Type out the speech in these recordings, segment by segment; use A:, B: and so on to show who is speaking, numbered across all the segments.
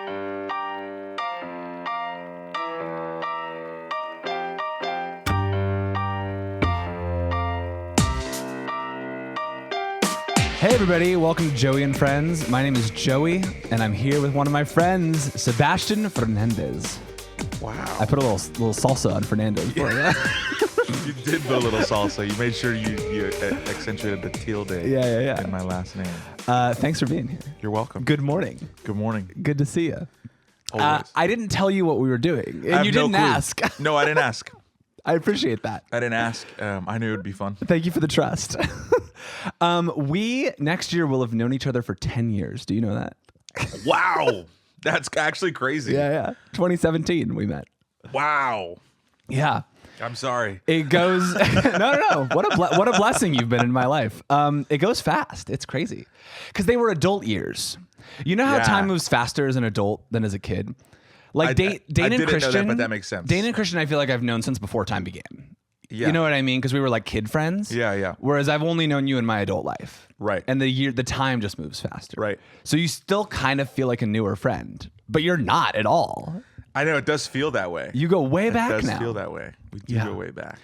A: Hey everybody, welcome to Joey and Friends. My name is Joey, and I'm here with one of my friends, Sebastian Fernandez.
B: Wow.
A: I put a little salsa on Fernandez for you.
B: You did put a little salsa. You made sure you accentuated the tilde
A: Yeah.
B: in my last name.
A: Thanks for being here.
B: You're welcome.
A: Good morning.
B: Good morning.
A: Good to see you.
B: Always.
A: I didn't tell you what we were doing,
B: I have
A: and you
B: no
A: didn't
B: clue.
A: ask.
B: No, I didn't ask.
A: I appreciate that.
B: I didn't ask. I knew it would be fun.
A: Thank you for the trust. We, next year, will have known each other for 10 years. Do you know that?
B: Wow. That's actually crazy.
A: Yeah. 2017, we met.
B: Wow.
A: Yeah.
B: I'm sorry.
A: It goes no. What a blessing you've been in my life. It goes fast. It's crazy because they were adult years. You know how time moves faster as an adult than as a kid. Like Dane and
B: didn't
A: Christian,
B: know that, but that makes sense.
A: Dane and Christian, I feel like I've known since before time began.
B: Yeah.
A: You know what I mean? Because we were like kid friends.
B: Yeah.
A: Whereas I've only known you in my adult life.
B: Right.
A: And the time just moves faster.
B: Right.
A: So you still kind of feel like a newer friend, but you're not at all.
B: I know. It does feel that way.
A: You go way back now.
B: It does feel that way. We do go way back.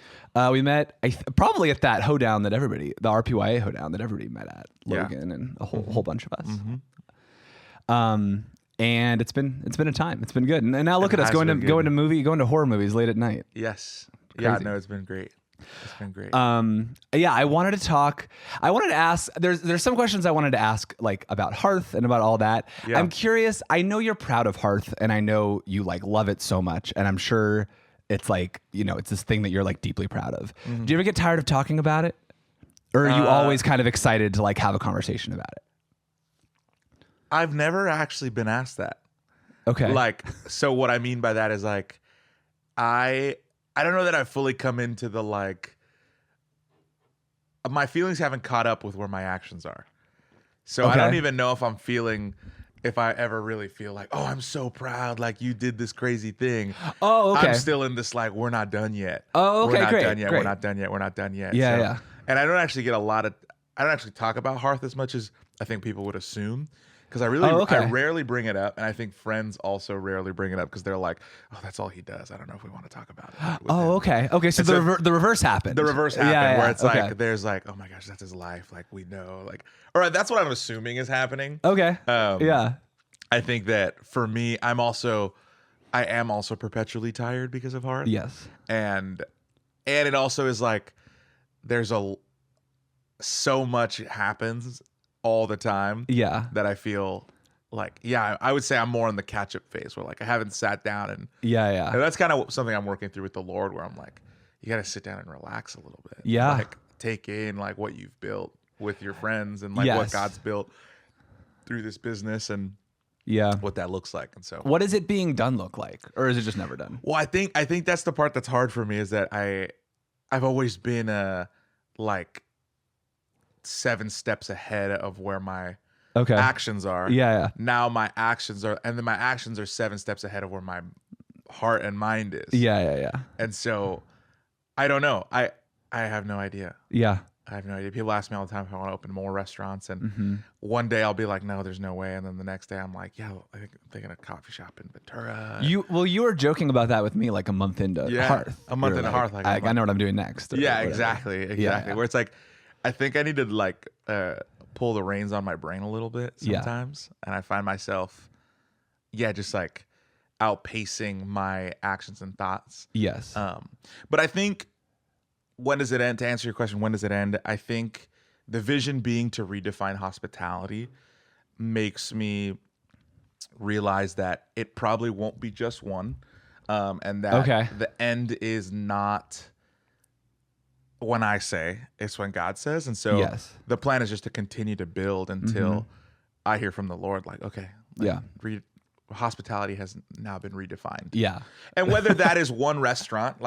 A: We met probably at that hoedown that everybody, the RPYA hoedown that everybody met at, Logan and a whole bunch of us.
B: Mm-hmm.
A: And it's been a time. It's been good. And now look at us going to horror movies late at night.
B: Yes.
A: Crazy.
B: Yeah. No, it's been great. It's been great.
A: I wanted to ask. There's some questions I wanted to ask, like about Hearth and about all that.
B: Yeah.
A: I'm curious. I know you're proud of Hearth, and I know you like love it so much, and I'm sure it's like, you know, it's this thing that you're like deeply proud of.
B: Mm-hmm.
A: Do you ever get tired of talking about it, or are you always kind of excited to like have a conversation about it?
B: I've never actually been asked that.
A: Okay.
B: Like, so what I mean by that is like, I don't know that I've fully come into the like, my feelings haven't caught up with where my actions are. So I don't even know if I ever really feel like, oh, I'm so proud, like you did this crazy thing.
A: Oh, okay.
B: I'm still in this like, we're not done yet.
A: Oh, okay,
B: We're not
A: great,
B: done yet.
A: great.
B: We're not done yet. We're not done yet.
A: Yeah,
B: So-
A: yeah.
B: And I don't actually talk about Hearth as much as I think people would assume. Because I rarely bring it up, and I think friends also rarely bring it up because they're like, "Oh, that's all he does. I don't know if we want to talk about it."
A: Oh, okay. Okay, so the reverse happened.
B: The reverse happened, where it's
A: okay.
B: like, there's like, "Oh my gosh, that's his life." Like we know, like, or that's what I'm assuming is happening.
A: Okay. Yeah.
B: I think that for me, I am also perpetually tired because of Hearth.
A: Yes.
B: And it also is like, there's so much happens all the time.
A: Yeah.
B: That I feel like, I would say I'm more in the catch up phase where like I haven't sat down and that's kind of something I'm working through with the Lord, where I'm like, you got to sit down and relax a little bit.
A: Yeah.
B: Like take in like what you've built with your friends and like what God's built through this business and what that looks like. And so
A: what does it being done look like? Or is it just never done?
B: Well, I think that's the part that's hard for me, is that I've always been like 7 steps ahead of where my actions are.
A: Yeah.
B: Now my actions are 7 steps ahead of where my heart and mind is.
A: Yeah.
B: And so I don't know. I have no idea.
A: Yeah.
B: I have no idea. People ask me all the time if I want to open more restaurants, and one day I'll be like, no, there's no way. And then the next day I'm like, yeah, I think I'm thinking a coffee shop in Ventura.
A: You were joking about that with me like a month into Hearth.
B: A month into Hearth.
A: Like, I know what I'm doing next.
B: Exactly.
A: Yeah.
B: Where it's like, I think I need to like pull the reins on my brain a little bit sometimes. And I find myself, just like outpacing my actions and thoughts.
A: Yes.
B: But I think, when does it end? To answer your question, when does it end? I think the vision being to redefine hospitality makes me realize that it probably won't be just one. And that the end is not when I say, it's when God says. And so the plan is just to continue to build until I hear from the Lord, like, okay, hospitality has now been redefined.
A: Yeah.
B: And whether that is one restaurant,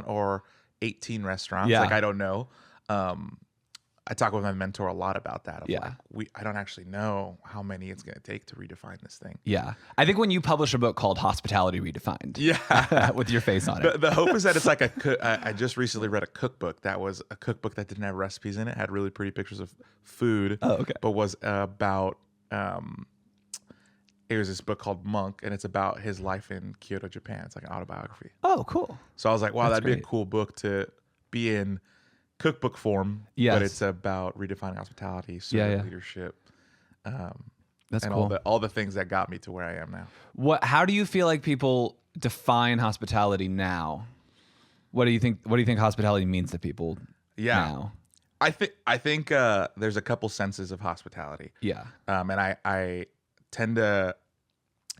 B: or 18 restaurants, like I don't know. I talk with my mentor a lot about that. I don't actually know how many it's going to take to redefine this thing.
A: Yeah. I think when you publish a book called Hospitality Redefined. With your face on it.
B: The hope is that it's like I just recently read a cookbook that was a cookbook that didn't have recipes in it, had really pretty pictures of food.
A: Oh, okay.
B: But was about there's this book called Monk, and it's about his life in Kyoto, Japan. It's like an autobiography.
A: Oh, cool.
B: So I was like, wow,
A: That's
B: that'd be a
A: great.
B: cool book to be in cookbook form.
A: Yes.
B: But it's about redefining hospitality, servant leadership,
A: That's
B: and
A: cool.
B: all the things that got me to where I am now.
A: How do you feel like people define hospitality now? What do you think hospitality means to people now?
B: I think there's a couple senses of hospitality.
A: Yeah.
B: And I tend to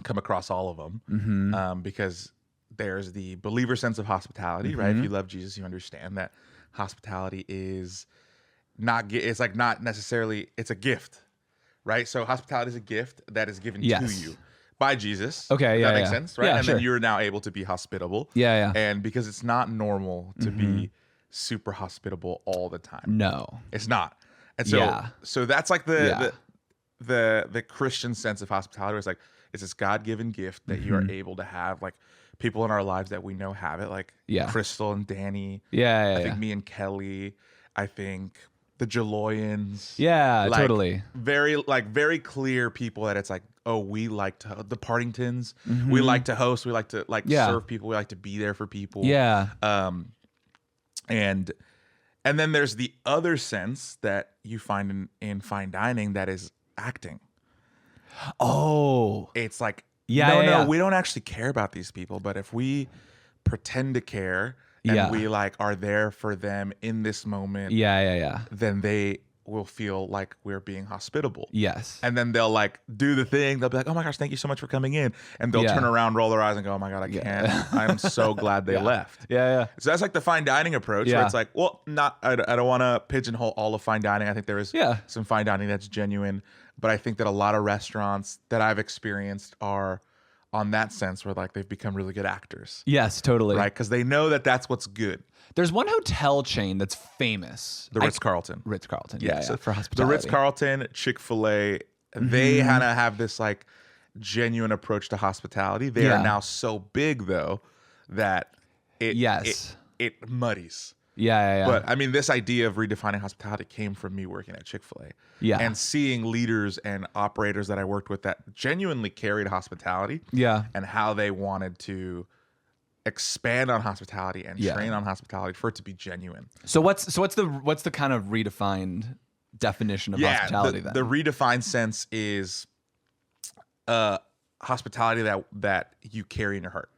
B: come across all of them because there's the believer sense of hospitality, right? If you love Jesus, you understand that hospitality is it's like not necessarily, it's a gift, right? So hospitality is a gift that is given to you by Jesus.
A: Okay,
B: That makes sense, right?
A: Yeah,
B: and
A: sure.
B: then you're now able to be hospitable.
A: Yeah.
B: And because it's not normal to be super hospitable all the time.
A: No.
B: It's not. And so so that's like the Christian sense of hospitality, where it's like it's this God-given gift that you are able to have, like people in our lives that we know have it, like Crystal and Danny. I think me and Kelly. I think the Jaloyans.
A: Yeah,
B: like,
A: totally.
B: Very clear people that it's like, oh, we like to, the Partingtons. We like to host. We like to serve people. We like to be there for people.
A: Yeah.
B: And then there's the other sense that you find in fine dining, that is acting.
A: Oh.
B: It's like,
A: no,
B: we don't actually care about these people, but if we pretend to care and we like are there for them in this moment, then they will feel like we're being hospitable.
A: Yes.
B: And then they'll like do the thing. They'll be like, oh my gosh, thank you so much for coming in. And they'll turn around, roll their eyes and go, oh my God, I can't. I'm so glad they left.
A: Yeah.
B: So that's like the fine dining approach, where it's like, well, I don't want to pigeonhole all of fine dining. I think there is some fine dining that's genuine, but I think that a lot of restaurants that I've experienced are on that sense where like they've become really good actors.
A: Yes, totally.
B: Right? Because they know that that's what's good.
A: There's one hotel chain that's famous.
B: The Ritz-Carlton.
A: Ritz-Carlton,
B: So
A: for hospitality.
B: The Ritz-Carlton, Chick-fil-A, they kind of have this like genuine approach to hospitality. They are now so big though that it muddies.
A: Yeah.
B: But I mean, this idea of redefining hospitality came from me working at Chick-fil-A.
A: Yeah.
B: And seeing leaders and operators that I worked with that genuinely carried hospitality.
A: Yeah.
B: And how they wanted to expand on hospitality and train on hospitality for it to be genuine.
A: So what's the kind of redefined definition of hospitality then?
B: The redefined sense is hospitality that you carry in your heart.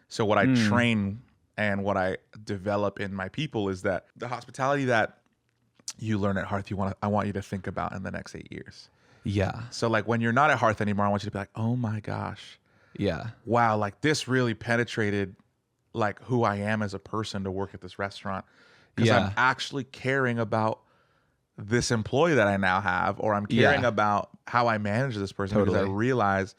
B: So what I train and what I develop in my people is that the hospitality that you learn at Hearth, I want you to think about in the next 8 years.
A: Yeah.
B: So like when you're not at Hearth anymore, I want you to be like, oh my gosh.
A: Yeah.
B: Wow, like this really penetrated like who I am as a person to work at this restaurant. Because I'm actually caring about this employee that I now have, or I'm caring about how I manage this person because I realize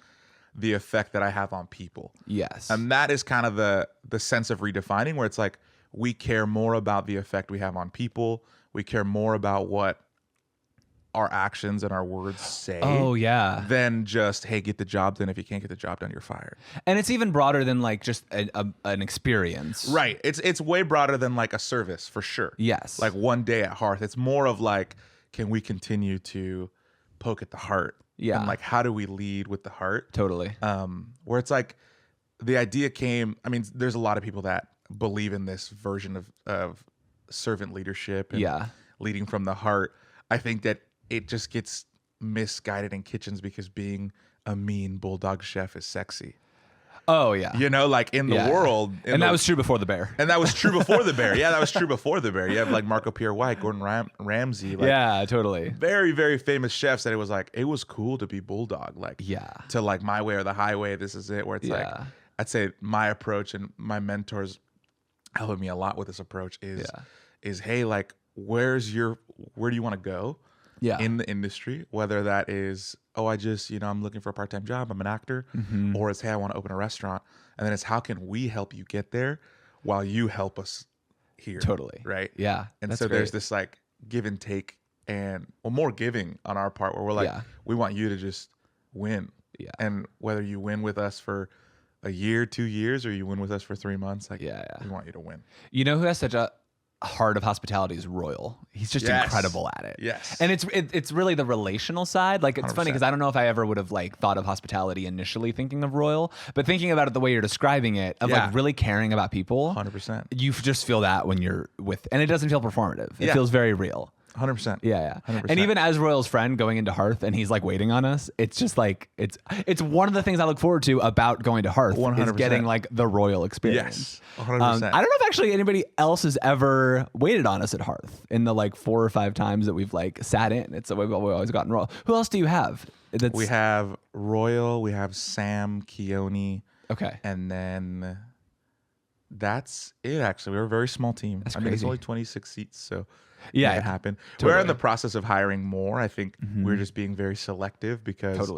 B: the effect that I have on people.
A: Yes.
B: And that is kind of the sense of redefining, where it's like we care more about the effect we have on people. We care more about what our actions and our words say.
A: Oh, yeah.
B: Than just, hey, get the job done. If you can't get the job done, you're fired.
A: And it's even broader than like just an experience.
B: Right. It's way broader than like a service, for sure.
A: Yes.
B: Like one day at Hearth. It's more of like, can we continue to poke at the heart?
A: Yeah.
B: And like, how do we lead with the heart?
A: Totally.
B: Where it's like the idea came, I mean, there's a lot of people that believe in this version of servant leadership and leading from the heart. I think that it just gets misguided in kitchens because being a mean bulldog chef is sexy.
A: Oh, yeah.
B: You know, like in the world.
A: And that was true before the Bear.
B: And that was true before the Bear. Yeah, that was true before the Bear. You have like Marco Pierre White, Gordon Ramsay. Like,
A: yeah, totally.
B: Very, very famous chefs that it was like, it was cool to be bulldog. Like, to like my way or the highway, this is it. Where it's like, I'd say my approach and my mentors helping me a lot with this approach is hey, like, where do you want to go? In the industry, whether that is, oh, I'm looking for a part-time job, I'm an actor, or it's, hey, I want to open a restaurant. And then it's, how can we help you get there while you help us here?
A: Totally.
B: Right?
A: Yeah.
B: And so there's this like give and take and more giving on our part where we're like, we want you to just win. Yeah. And whether you win with us for a year, 2 years, or you win with us for 3 months, like we want you to win.
A: You know who has such a heart of hospitality is Royal. He's just incredible at it.
B: Yes.
A: And it's really the relational side. Like, it's 100%. Funny because I don't know if I ever would have like thought of hospitality initially thinking of Royal, but thinking about it the way you're describing it, of like really caring about people.
B: 100%.
A: You just feel that when you're with, and it doesn't feel performative. It feels very real.
B: 100%.
A: Yeah.
B: 100%.
A: And even as Royal's friend going into Hearth and he's like waiting on us, it's just like, it's one of the things I look forward to about going to Hearth 100%. Is getting like the Royal experience.
B: Yes. 100%.
A: I don't know if actually anybody else has ever waited on us at Hearth in the like 4 or 5 times that we've like sat in. We've always gotten Royal. Who else do you have?
B: We have Royal, we have Sam, Keone.
A: Okay.
B: And then that's it, actually. We're a very small team.
A: That's
B: crazy.
A: crazy.
B: It's only 26 seats, so
A: yeah,
B: it happened.
A: Totally.
B: We're in the process of hiring more. I think we're just being very selective because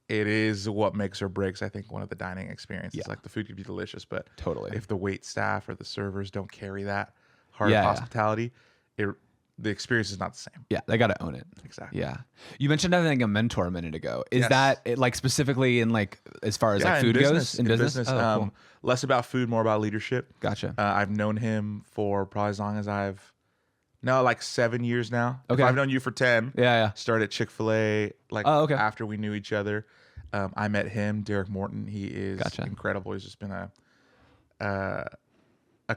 B: it is what makes or breaks, I think, one of the dining experiences. Like, the food could be delicious, but if the wait staff or the servers don't carry that heart of hospitality, the experience is not the same.
A: Yeah, they got to own it.
B: Exactly.
A: Yeah. You mentioned having a mentor a minute ago. Is that like specifically in like as far as like food goes? In business?
B: Oh, cool. Less about food, more about leadership.
A: Gotcha.
B: I've known him for probably as long as like 7 years now.
A: Okay.
B: If I've known you for 10.
A: Yeah.
B: Started Chick-fil-A after we knew each other. I met him, Derek Morton. He is incredible. He's just been a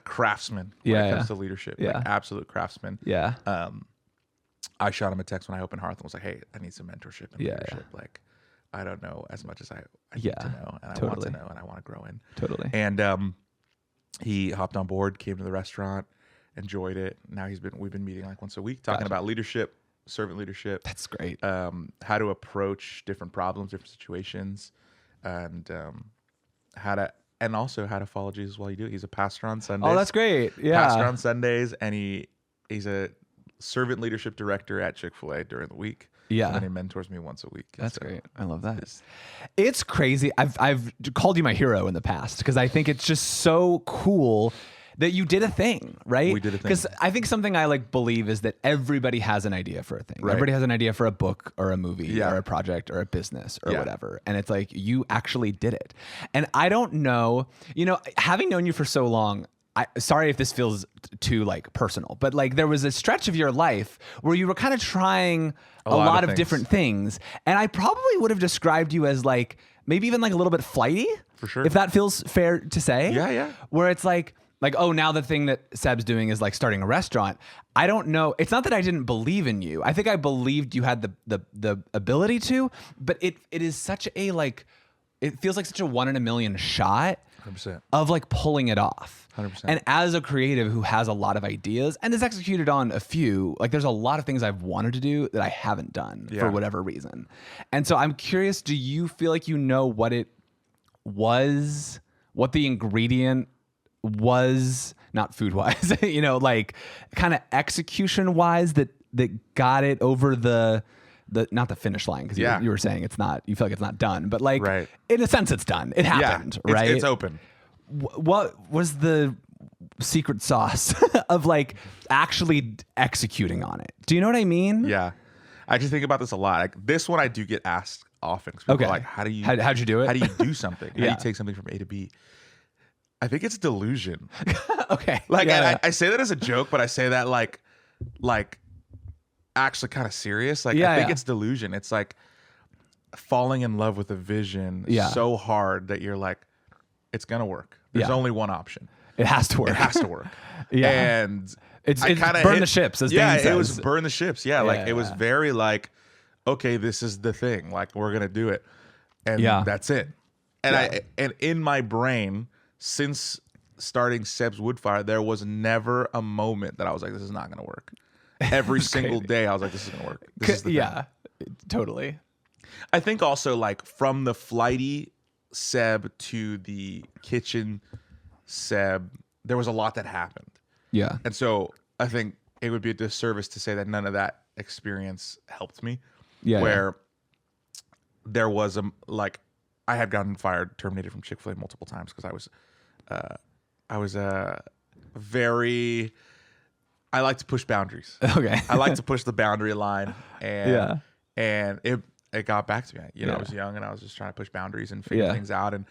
B: craftsman when it comes to leadership. Like, absolute craftsman.
A: Yeah.
B: I shot him a text when I opened Hearth and was like, hey, I need some mentorship and leadership. Like, I don't know as much as I need to know, and I want to know, and I want to grow in.
A: Totally.
B: And he hopped on board, came to the restaurant, enjoyed it. Now we've been meeting like once a week, talking about leadership, servant leadership.
A: That's great.
B: How to approach different problems, different situations, and also how to follow Jesus while you do it. He's a pastor on Sundays.
A: Oh, that's great. Yeah.
B: Pastor on Sundays, and he's a servant leadership director at Chick-fil-A during the week.
A: Yeah.
B: And then he mentors me once a week.
A: That's great. I love that. It's crazy. I've called you my hero in the past because I think it's just so cool that you did a thing, right?
B: We did a thing.
A: Because I think something I like believe is that everybody has an idea for a thing.
B: Right.
A: Everybody has an idea for a book or a movie or a project or a business or whatever. And it's like, you actually did it. And I don't know, having known you for so long, sorry if this feels too like personal, but like there was a stretch of your life where you were kind of trying a lot of different things. And I probably would have described you as like, maybe even like a little bit flighty.
B: For sure.
A: If that feels fair to say.
B: Yeah.
A: Where it's like, oh, now the thing that Seb's doing is like starting a restaurant. I don't know. It's not that I didn't believe in you. I think I believed you had the ability to, but it is such a like, it feels like such a 1 in a million shot
B: 100%.
A: Of like pulling it off.
B: 100%.
A: And as a creative who has a lot of ideas and has executed on a few, like there's a lot of things I've wanted to do that I haven't done for whatever reason. And so I'm curious, do you feel like you know what it was, what the ingredient was, not food wise, like kind of execution wise that got it over the not the finish line, because you were saying it's not, you feel like it's not done, but like in a sense it's done. It happened, right?
B: It's open.
A: What was the secret sauce of like actually executing on it? Do you know what I mean?
B: Yeah. I just think about this a lot. Like this one I do get asked often. People are like, how'd you do it? How do you do something? How do you take something from A to B? I think it's delusion.
A: Okay.
B: Like I say that as a joke, but I say that like actually kind of serious. Like I think it's delusion. It's like falling in love with a vision so hard that you're like, it's gonna work. There's only one option.
A: It has to work.
B: It has to work. And
A: it's burn the ships, as Dane says.
B: It was burn the ships. Yeah, like it was very like, okay, this is the thing. Like we're gonna do it, and that's it. And and in my brain, since starting Seb's Woodfire, there was never a moment that I was like, this is not gonna work. Every single day, I was like, this is gonna work. This is the thing.
A: Totally.
B: I think also like from the flighty Seb to the kitchen Seb, there was a lot that happened. Yeah. And so I think it would be a disservice to say that none of that experience helped me. Yeah. Where there was I had gotten fired, terminated from Chick-fil-A multiple times because I was I like to push boundaries. Okay. I like to push the boundary line, and it got back to me. I was young and I was just trying to push boundaries and figure things out and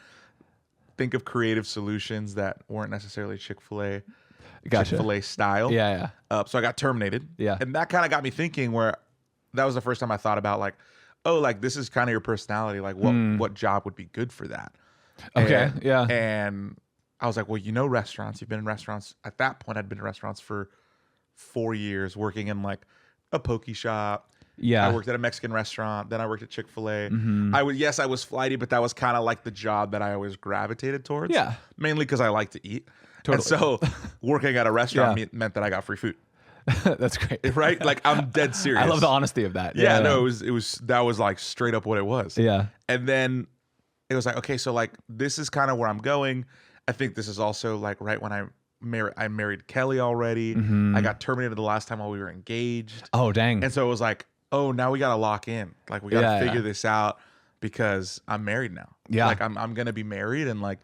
B: think of creative solutions that weren't necessarily Chick-fil-A.
A: Gotcha.
B: Chick-fil-A style.
A: Yeah.
B: So I got terminated.
A: Yeah.
B: And that kind of got me thinking where that was the first time I thought about like, oh, like this is kind of your personality. Like what job would be good for that?
A: Okay.
B: And, And I was like, well, you know, restaurants. You've been in restaurants. At that point, I'd been in restaurants for 4 years, working in like a poke shop.
A: Yeah.
B: I worked at a Mexican restaurant. Then I worked at Chick-fil-A.
A: Mm-hmm.
B: I was flighty, but that was kind of like the job that I always gravitated towards.
A: Yeah.
B: Mainly because I like to eat.
A: Totally.
B: And so working at a restaurant meant that I got free food.
A: That's great.
B: Right? Like I'm dead serious.
A: I love the honesty of that.
B: Yeah, no, that was like straight up what it was.
A: Yeah.
B: And then it was like, okay, so like this is kind of where I'm going. I think this is also like right when I married Kelly already.
A: Mm-hmm.
B: I got terminated the last time while we were engaged.
A: Oh, dang.
B: And so it was like, oh, now we got to lock in. Like we got to figure this out because I'm married now.
A: Yeah.
B: Like I'm going to be married and like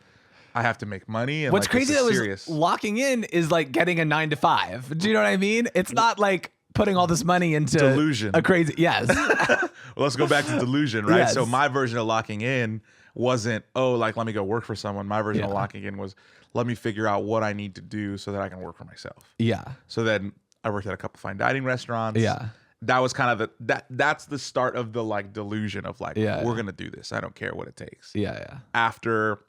B: I have to make money. And
A: What's
B: like,
A: crazy
B: this
A: though
B: is serious.
A: is locking in is like getting a 9 to 5. Do you know what I mean? It's not like putting all this money into
B: delusion.
A: A crazy, yes.
B: Well, let's go back to delusion, right?
A: Yes.
B: So my version of locking in wasn't, oh, like let me go work for someone. My version of locking in was let me figure out what I need to do so that I can work for myself.
A: Yeah.
B: So then I worked at a couple fine dining restaurants.
A: Yeah.
B: That was kind of that's the start of the like delusion of like, we're going to do this. I don't care what it takes.
A: Yeah.
B: After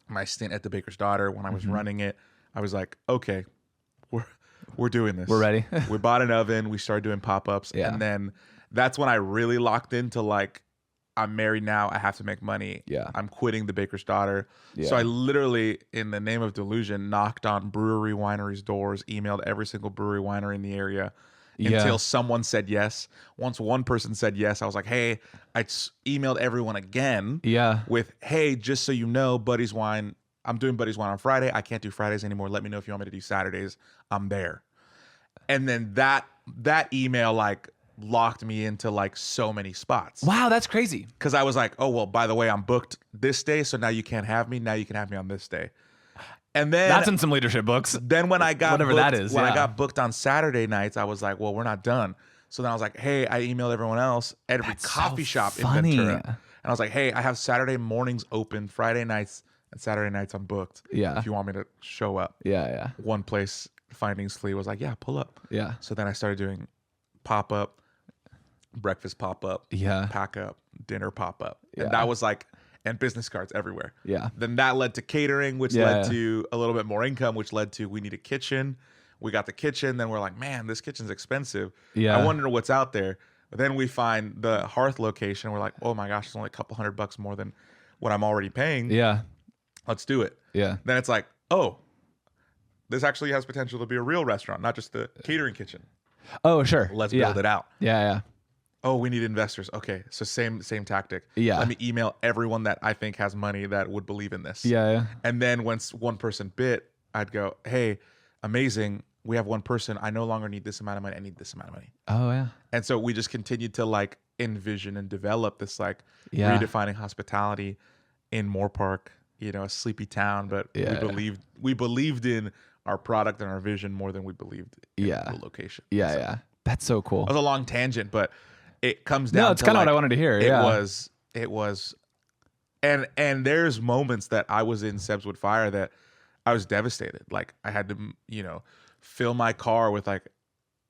B: my stint at the Baker's Daughter, when I was running it, I was like, okay, we're doing this.
A: We're ready.
B: We bought an oven. We started doing pop-ups.
A: Yeah.
B: And then that's when I really locked into like, I'm married now. I have to make money.
A: Yeah.
B: I'm quitting the Baker's Daughter.
A: Yeah.
B: So I literally, in the name of delusion, knocked on brewery wineries' doors, emailed every single brewery winery in the area until someone said yes. Once one person said yes, I was like, hey, emailed everyone again with, hey, just so you know, Buddy's Wine, I'm doing Buddy's Wine on Friday. I can't do Fridays anymore. Let me know if you want me to do Saturdays. I'm there. And then that email like locked me into like so many spots.
A: Wow, that's crazy.
B: Because I was like, oh, well, by the way, I'm booked this day, so now you can't have me. Now you can have me on this day. And then
A: that's in some leadership books.
B: Then when I got
A: whatever
B: booked,
A: that is,
B: when I got booked on Saturday nights, I was like, well, we're not done. So then I was like, hey, I emailed everyone else at every coffee shop in Ventura. And I was like, hey, I have Saturday mornings open, Friday nights and Saturday nights I'm booked.
A: Yeah.
B: If you want me to show up.
A: Yeah.
B: One place, Findings Flea, was like, yeah, pull up.
A: Yeah.
B: So then I started doing pop-up, breakfast pop-up, pack up, dinner pop-up. And that was like, and business cards everywhere. Yeah. Then that led to catering, which led to a little bit more income, which led to we need a kitchen. We got the kitchen. Then we're like, man, this kitchen's expensive. Yeah. I wonder what's out there. But then we find the Hearth location. We're like, oh my gosh, it's only a couple $100 more than what I'm already paying. Yeah. Let's do it. Yeah. Then it's like, oh, this actually has potential to be a real restaurant, not just the catering kitchen.
A: Oh, sure.
B: Let's build it out.
A: Yeah.
B: Oh, we need investors. Okay, so same tactic. Yeah. Let me email everyone that I think has money that would believe in this. Yeah. And then once one person bit, I'd go, hey, amazing. We have one person. I no longer need this amount of money. I need this amount of money. Oh, yeah. And so we just continued to like envision and develop this like redefining hospitality in Moore Park, you know, a sleepy town, but we believed in our product and our vision more than we believed in the location. Yeah. That's so cool. It was a long tangent, but it comes down. No, it's kind of like, what I wanted to hear. It was, and there's moments that I was in Seb's Fire that I was devastated. Like I had to, you know, fill my car with like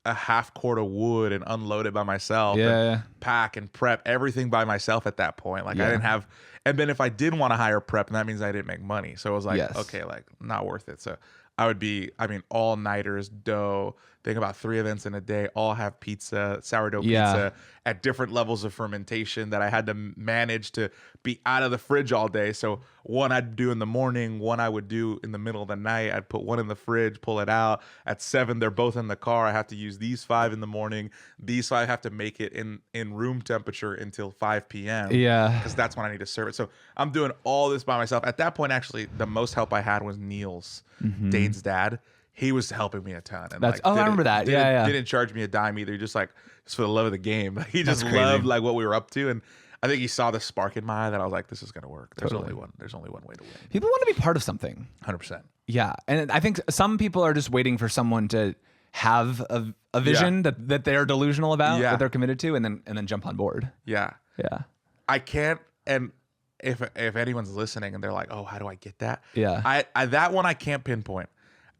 B: a half quart of wood and unload it by myself. And pack and prep everything by myself at that point. Like I didn't have, and then if I did want to hire prep, and that means I didn't make money. So it was like, okay, like not worth it. So I would be, all nighters, dough, think about 3 events in a day, all have pizza, sourdough pizza at different levels of fermentation that I had to manage to be out of the fridge all day. So one I'd do in the morning, one I would do in the middle of the night. I'd put one in the fridge, pull it out. At 7, they're both in the car. I have to use these 5 in the morning. These 5 have to make it in room temperature until 5 p.m. Yeah. Because that's when I need to serve it. So I'm doing all this by myself. At that point, actually, the most help I had was Neil's, Dane's dad. He was helping me a ton. And
A: I remember that.
B: Didn't charge me a dime either. Just for the love of the game. He just loved like what we were up to. And I think he saw the spark in my eye that I was like, this is going to work. There's only one way to win.
A: People want to be part of something.
B: 100%.
A: Yeah. And I think some people are just waiting for someone to have a vision that they're delusional about, that they're committed to, and then jump on board. Yeah. Yeah.
B: I can't, and if anyone's listening and they're like, oh, how do I get that? Yeah. I that one I can't pinpoint.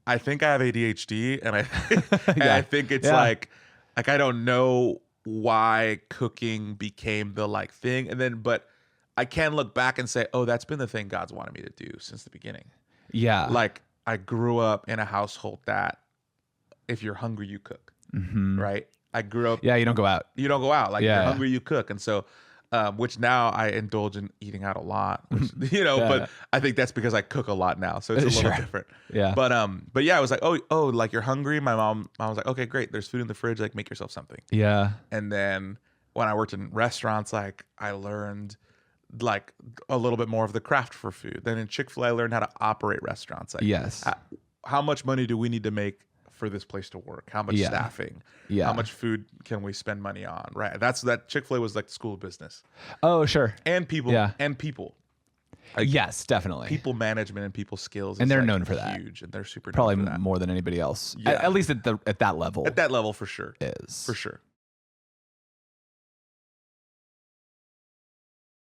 B: I think I have ADHD, and
A: Yeah.
B: I think it's
A: Yeah.
B: like I don't know why cooking became the like thing, and then but I can look back and say, oh, that's been the thing God's wanted me to do since the beginning.
A: Yeah.
B: Like I grew up in a household that if you're hungry, you cook, right? I grew up.
A: Yeah, you don't go out.
B: You don't go out. Like
A: Yeah.
B: if you're hungry, you cook, and so. Which now I indulge in eating out a lot, which,
A: Yeah.
B: but I think that's because I cook a lot now, so it's a little different.
A: Yeah.
B: But yeah, I was like, oh, like you're hungry. My mom was like, okay, great. There's food in the fridge. Like make yourself something.
A: Yeah.
B: And then when I worked in restaurants, like I learned like a little bit more of the craft for food. Then in Chick-fil-A, I learned how to operate restaurants. Like,
A: Yes.
B: how much money do we need to make for this place to work? How much staffing?
A: Yeah.
B: How much food can we spend money on? Right. That's that Chick-fil-A was like the school of business.
A: Oh, sure.
B: And people.
A: Yeah.
B: And people. Like,
A: Yes, definitely.
B: people management and people skills.
A: And
B: is,
A: they're
B: like,
A: known for that.
B: Huge, and they're super
A: Probably
B: known for that.
A: more than anybody else.
B: Yeah.
A: At least at that level.
B: At that level, for sure.
A: Is
B: For sure.